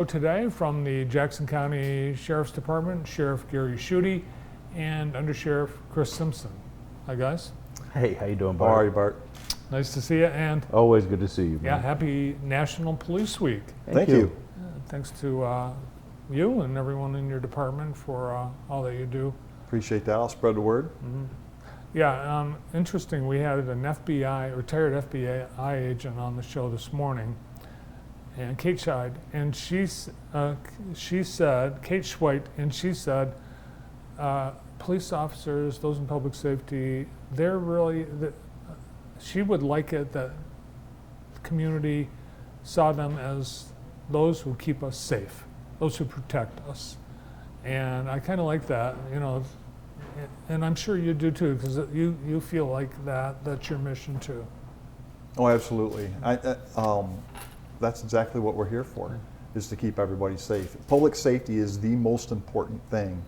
Today from the Jackson County Sheriff's Department, Sheriff Gary Schutte and Under Sheriff Chris Simpson. Hi guys. Hey, how you doing, How Bart? are you, Bart? Nice to see you, and Always good to see you, man. yeah, happy National Police Week. Thank you. Thanks to you and everyone in your department for all that you do. Appreciate that. I'll spread the word. Yeah, interesting. We had an retired FBI agent on the show this morning, and Kate Scheid, and she said, Kate Schweit, and she said, police officers, those in public safety, they're really, she would like it that the community saw them as those who keep us safe, those who protect us. And I kind of like that, and I'm sure you do too, because you feel like that's your mission too. Oh, absolutely. That's exactly what we're here for, is to keep everybody safe. Public safety is the most important thing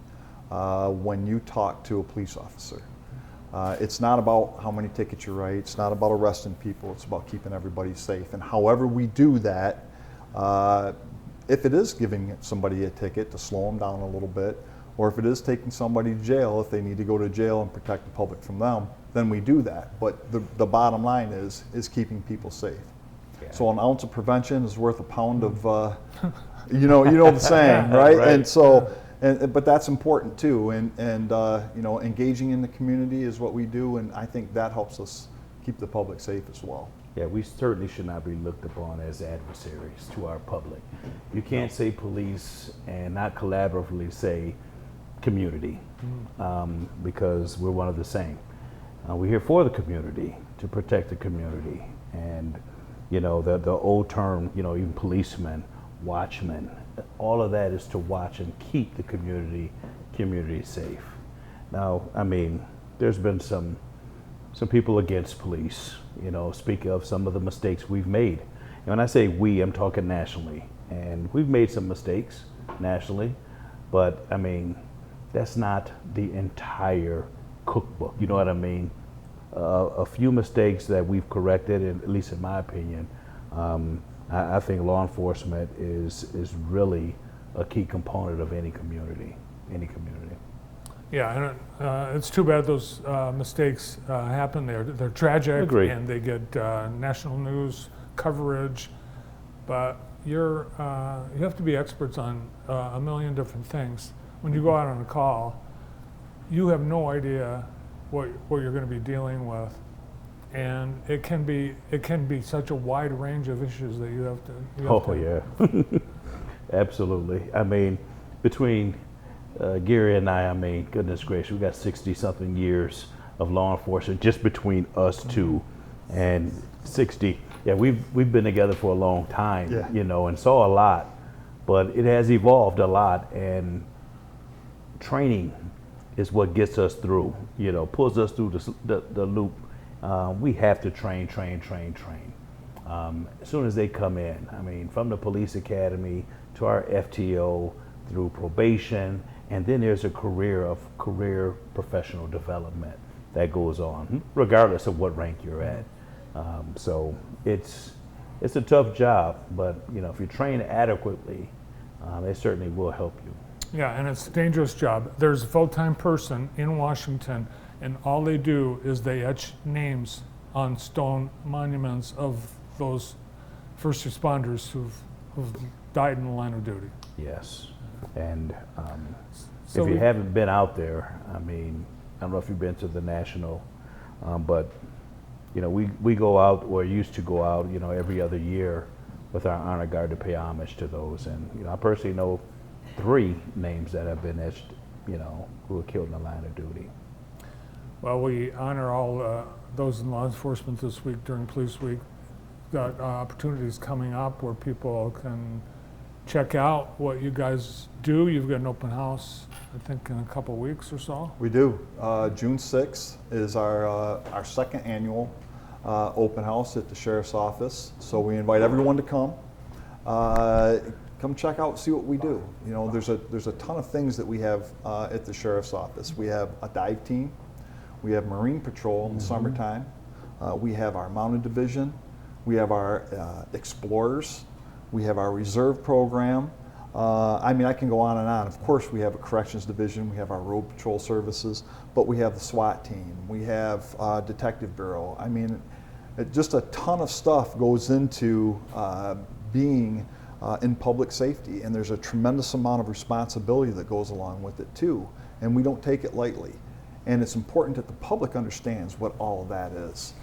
when you talk to a police officer. It's not about how many tickets you write. It's not about arresting people. It's about keeping everybody safe. And however we do that, if it is giving somebody a ticket to slow them down a little bit, or if it is taking somebody to jail if they need to go to jail and protect the public from them, then we do that. But the bottom line is keeping people safe. Yeah. So an ounce of prevention is worth a pound of, you know the saying, right? Right. And so, but that's important too. And engaging in the community is what we do, and I think that helps us keep the public safe as well. Yeah, we certainly should not be looked upon as adversaries to our public. You can't say police and not collaboratively say community, because we're one of the same. We're here for the community, to protect the community. And the old term, even policemen, watchmen, all of that is to watch and keep the community safe. Now, I mean, there's been some people against police, speak of some of the mistakes we've made. And when I say we, I'm talking nationally. And we've made some mistakes nationally, but I mean, that's not the entire cookbook, you know what I mean? A few mistakes that we've corrected, and at least in my opinion, I think law enforcement is really a key component of any community. Yeah, and it's too bad those mistakes happen. They're tragic, Agreed. and they get national news coverage. But you have to be experts on a million different things. When you go out on a call, you have no idea what you're going to be dealing with, and it can be such a wide range of issues that you have to. Yeah, absolutely. I mean, between Gary and I mean, goodness gracious, we got 60-something years of law enforcement just between us two, and 60. Yeah, we've been together for a long time, Yeah. and saw a lot, but it has evolved a lot, and training is what gets us through, pulls us through the loop. We have to train. As soon as they come in, I mean, from the police academy to our FTO, through probation, and then there's a career professional development that goes on, regardless of what rank you're at. So it's a tough job, but if you train adequately, it certainly will help you. Yeah, and it's a dangerous job. There's a full-time person in Washington, and all they do is they etch names on stone monuments of those first responders who've died in the line of duty. Yes, and So if you haven't been out there, I mean, I don't know if you've been to the National, but we go out, or used to go out, every other year with our honor guard to pay homage to those. And I personally know 3 names that have been etched, who were killed in the line of duty. Well, we honor all those in law enforcement this week during Police Week. Got opportunities coming up where people can check out what you guys do. You've got an open house, I think, in a couple weeks or so. We do. June 6th is our second annual open house at the Sheriff's Office. So we invite everyone to come. Come check out, see what we do. There's a ton of things that we have at the Sheriff's Office. We have a dive team. We have Marine Patrol in the summertime. We have our Mounted Division. We have our Explorers. We have our Reserve program. I mean, I can go on and on. Of course, we have a corrections division, we have our road patrol services, but we have the SWAT team, we have Detective Bureau. I mean, just a ton of stuff goes into being in public safety, and there's a tremendous amount of responsibility that goes along with it too, and we don't take it lightly. And it's important that the public understands what all of that is,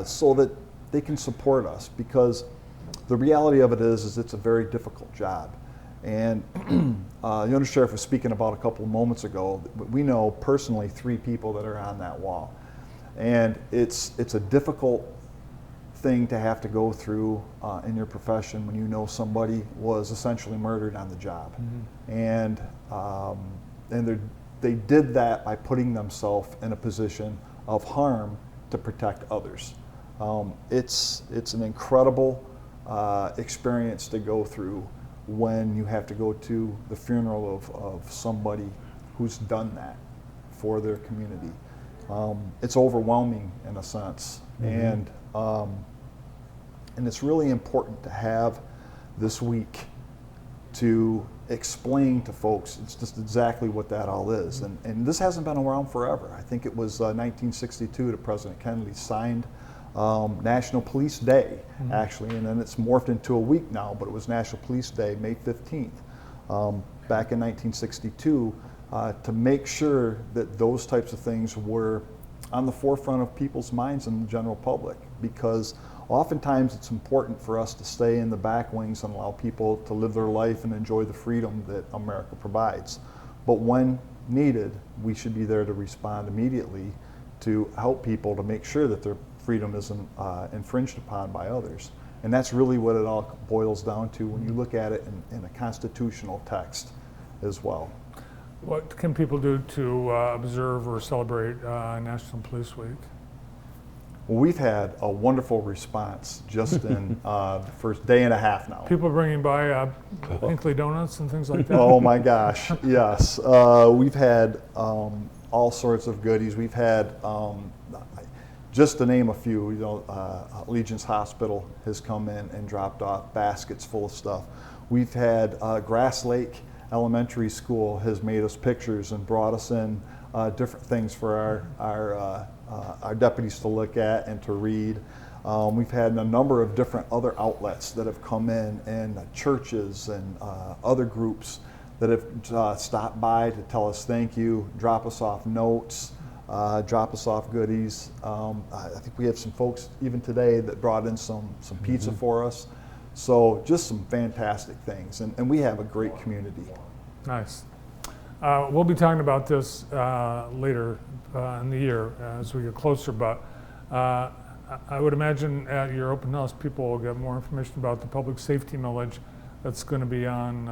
so that they can support us, because the reality of it is it's a very difficult job. And the undersheriff was speaking about a couple of moments ago. We know personally 3 people that are on that wall, and it's a difficult thing to have to go through in your profession when you know somebody was essentially murdered on the job. And they did that by putting themselves in a position of harm to protect others. It's an incredible experience to go through when you have to go to the funeral of somebody who's done that for their community. It's overwhelming in a sense, and it's really important to have this week to explain to folks it's just exactly what that all is. And this hasn't been around forever. I think it was 1962 that President Kennedy signed National Police Day, actually, and then it's morphed into a week now, but it was National Police Day, May 15th, back in 1962, to make sure that those types of things were on the forefront of people's minds and the general public, because oftentimes it's important for us to stay in the back wings and allow people to live their life and enjoy the freedom that America provides. But when needed, we should be there to respond immediately to help people to make sure that their freedom isn't infringed upon by others. And that's really what it all boils down to when you look at it in a constitutional text as well. What can people do to observe or celebrate National Police Week? Well, we've had a wonderful response just in the first day and a half now. People bringing by Hinkley Donuts and things like that? Oh my gosh, yes. We've had all sorts of goodies. We've had, just to name a few, you know, Legion's Hospital has come in and dropped off baskets full of stuff. We've had Grass Lake Elementary School has made us pictures and brought us in different things for our deputies to look at and to read. We've had a number of different other outlets that have come in, and churches and other groups that have stopped by to tell us thank you, drop us off notes, drop us off goodies. I think we have some folks even today that brought in some pizza for us. So just some fantastic things, and we have a great community. Nice. We'll be talking about this later in the year as we get closer, but I would imagine at your open house people will get more information about the public safety millage that's going to be on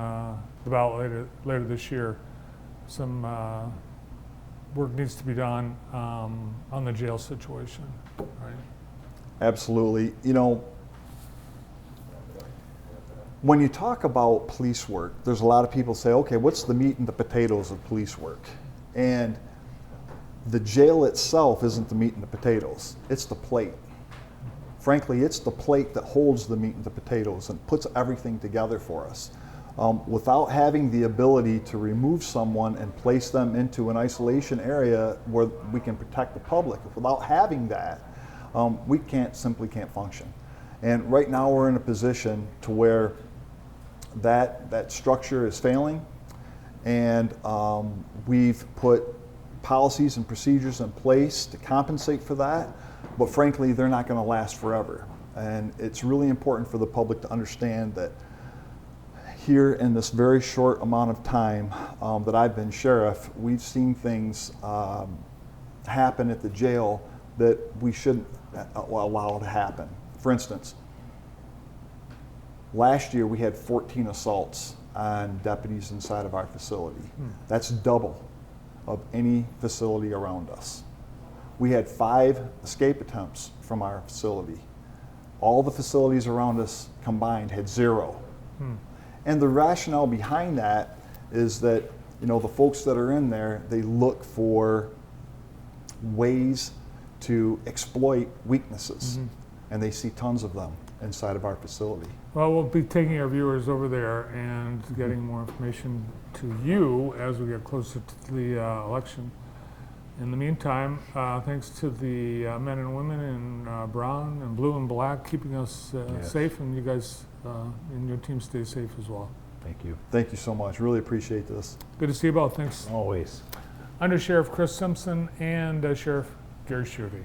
the ballot later this year. Some work needs to be done on the jail situation, right? Absolutely. You know, when you talk about police work, there's a lot of people say, okay, what's the meat and the potatoes of police work? And the jail itself isn't the meat and the potatoes, it's the plate. Frankly, it's the plate that holds the meat and the potatoes and puts everything together for us. Without having the ability to remove someone and place them into an isolation area where we can protect the public, without having that, we simply can't function. And right now we're in a position to where that structure is failing, and we've put policies and procedures in place to compensate for that, but frankly they're not going to last forever. And it's really important for the public to understand that here in this very short amount of time that I've been sheriff, we've seen things happen at the jail that we shouldn't allow to happen. For instance, last year we had 14 assaults on deputies inside of our facility. That's double of any facility around us. We had 5 escape attempts from our facility. All the facilities around us combined had 0. And the rationale behind that is that, you know, the folks that are in there, they look for ways to exploit weaknesses, and they see tons of them. inside of our facility. Well, we'll be taking our viewers over there and getting more information to you as we get closer to the election. In the meantime, thanks to the men and women in brown and blue and black keeping us Yes. safe, and you guys and your team stay safe as well. Thank you. Thank you so much. Really appreciate this. Good to see you both. Thanks. Always. Under Sheriff Chris Simpson and Sheriff Gary Schutte.